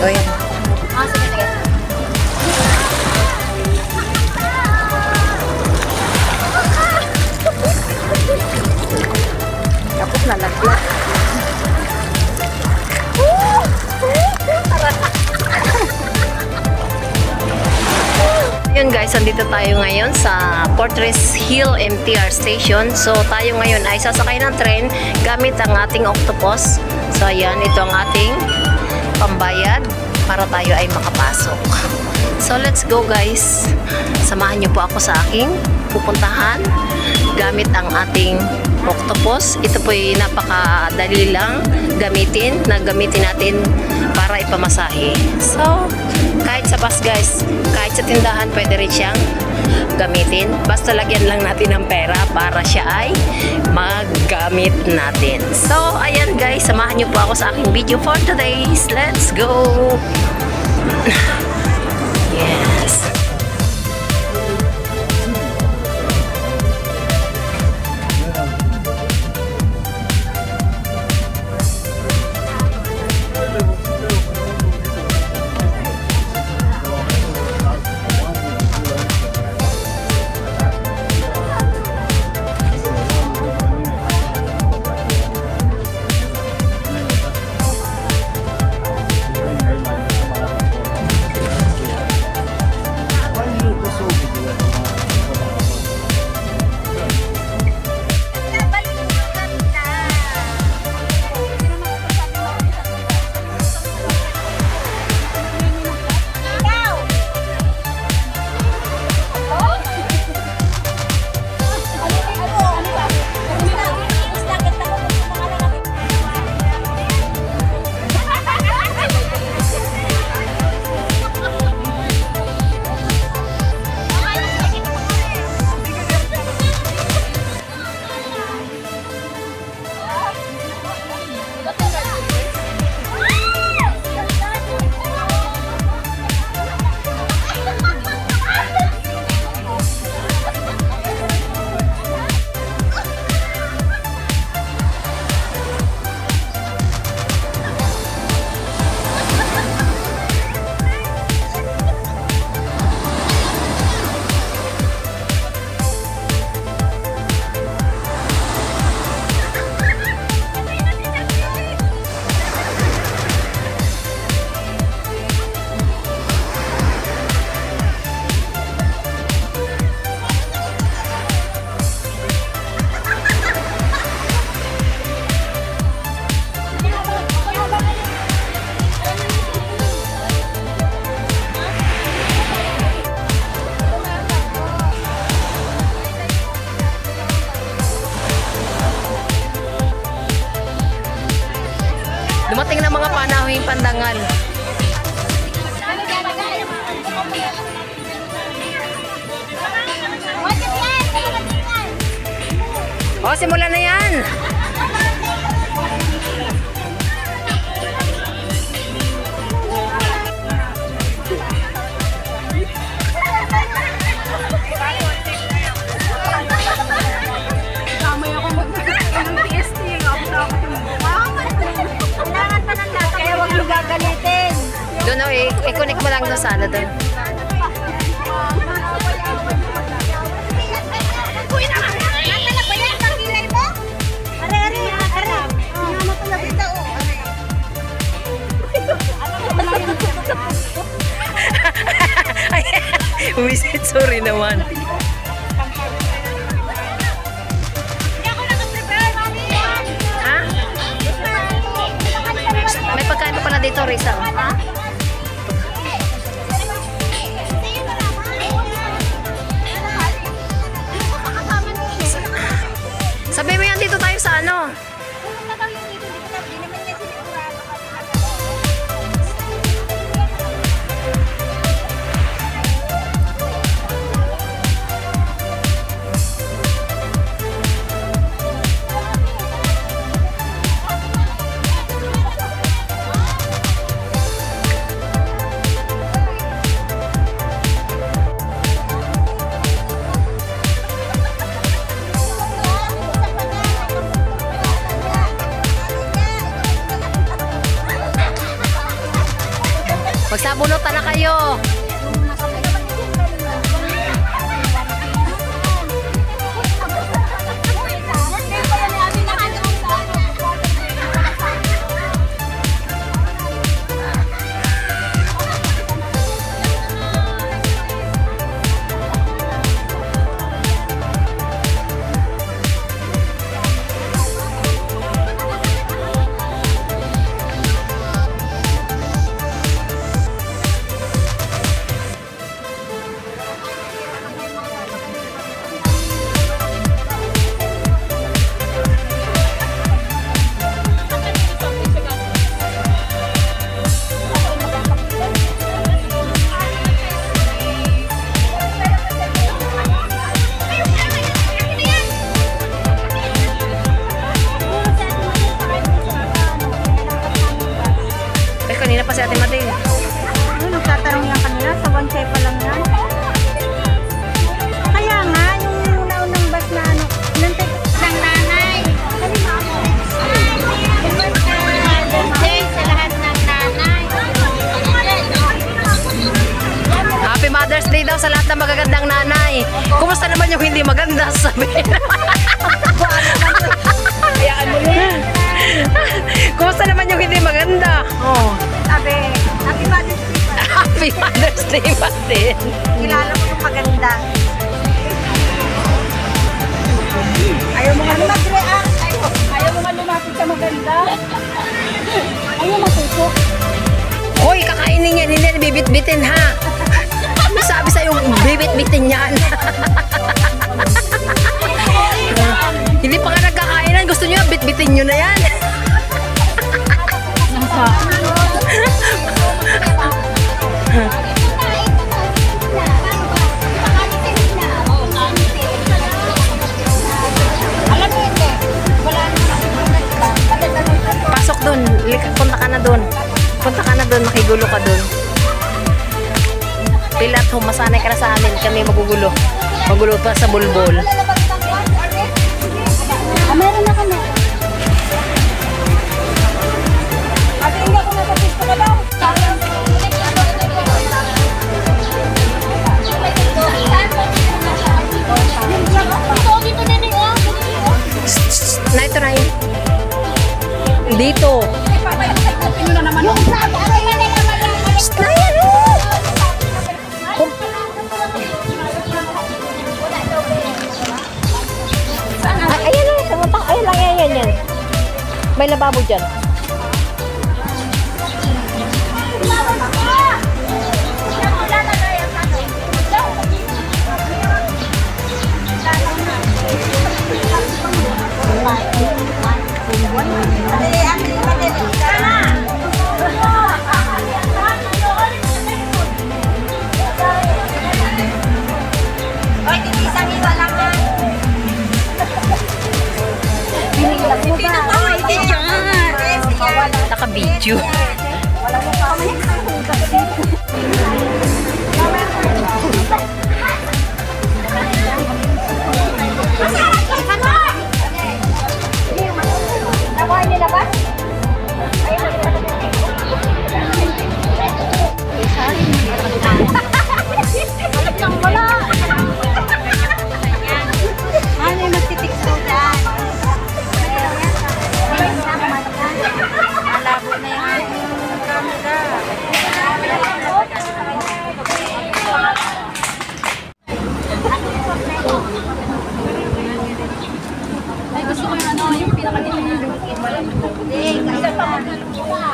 O yan. Ah, sige, sige. Tapos lalaglag. Yun guys, andito tayo ngayon sa Fortress Hill MTR Station. So tayo ngayon ay sasakay ng train gamit ang ating octopus. So ayan, ito ang ating pambayad para tayo ay makapasok. So let's go guys. Samahan niyo po ako sa aking pupuntahan gamit ang ating octopus. Ito po ay napakadali lang gamitin natin para ipamasahe. So kahit sa bus guys, kahit sa tindahan pwede rin siyang gamitin. Basta lagyan lang natin ng pera para siya ay magamit natin. So ayan guys, samahan niyo po ako sa aking video for today. Let's go! Yes! Dumating na mga panahon pandangal. O, simulan na yan. Doon o, i-connect mo lang doon sa ano doon. Wisit, sorry naman. Ha? May pagkain pa pala dito, Risa. Sabi mo yan, dito tayo sa ano? Magsabunutan na kayo. Kanina pa si Ate Mating. Nagtatanong yan kanina, sa 1 pa lang yan. Kaya nga, yung naunang bus na ano, nantay ng nanay. Birthday sa lahat ng nanay. Happy Mother's Day daw sa lahat ng magagandang nanay. Kumusta naman yung hindi maganda? Sabihin. Hayaan mo yun. Kumusta naman yung hindi maganda? Oh. Sabi, Happy Mother's Day. Happy Mother's Day, Martin. Kilala mo yung maganda. Ayaw mo nga mag-react. Ayaw mo nga lumapit sa maganda. Ayaw matutok. Hoy, kakainin yan. Hindi yan bibit-bitin, ha? Sabi sa'yo, bibit-bitin yan. Hindi pa nga nagkakainan. Gusto nyo, bit-bitin nyo na yan. Pasok dun. Punta ka na dun. Punta ka na dun. Makigulo ka dun. Pilat, masanay ka na sa amin. Kami magugulo. Magulo pa sa bulbol. Meron na kami. Ate, hindi ako nasa pisto ka daw. Na ito na yun. Dito. Ayan lang. Ayan lang. Ayan. May lababo dyan. Naka-video.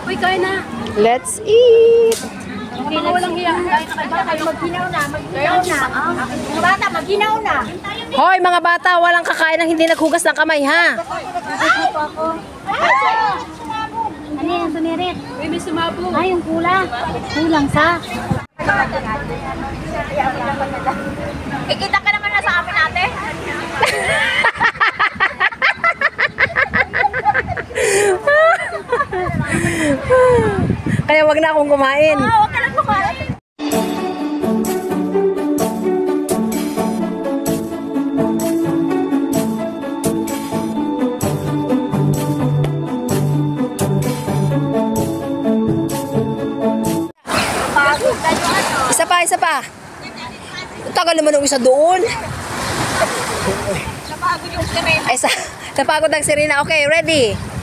Uy, kaya na. Let's eat! Walang hiya. Mag-ginaw na. Mga bata, mag-ginaw na. Hoy, mga bata, walang kakain ng hindi naghugas ng kamay, ha? Ano yan, sumirit? Uy, may sumabo. Ay, yung kulang. Kulang sa. Kikita ka naman na sa amin, ate. Kaya wag na akong kumain. Huwag ka lang kumain. isa pa. Tagal naman ng isa doon. Napagod yung sirena. Napagod ang Serena. Okay, ready?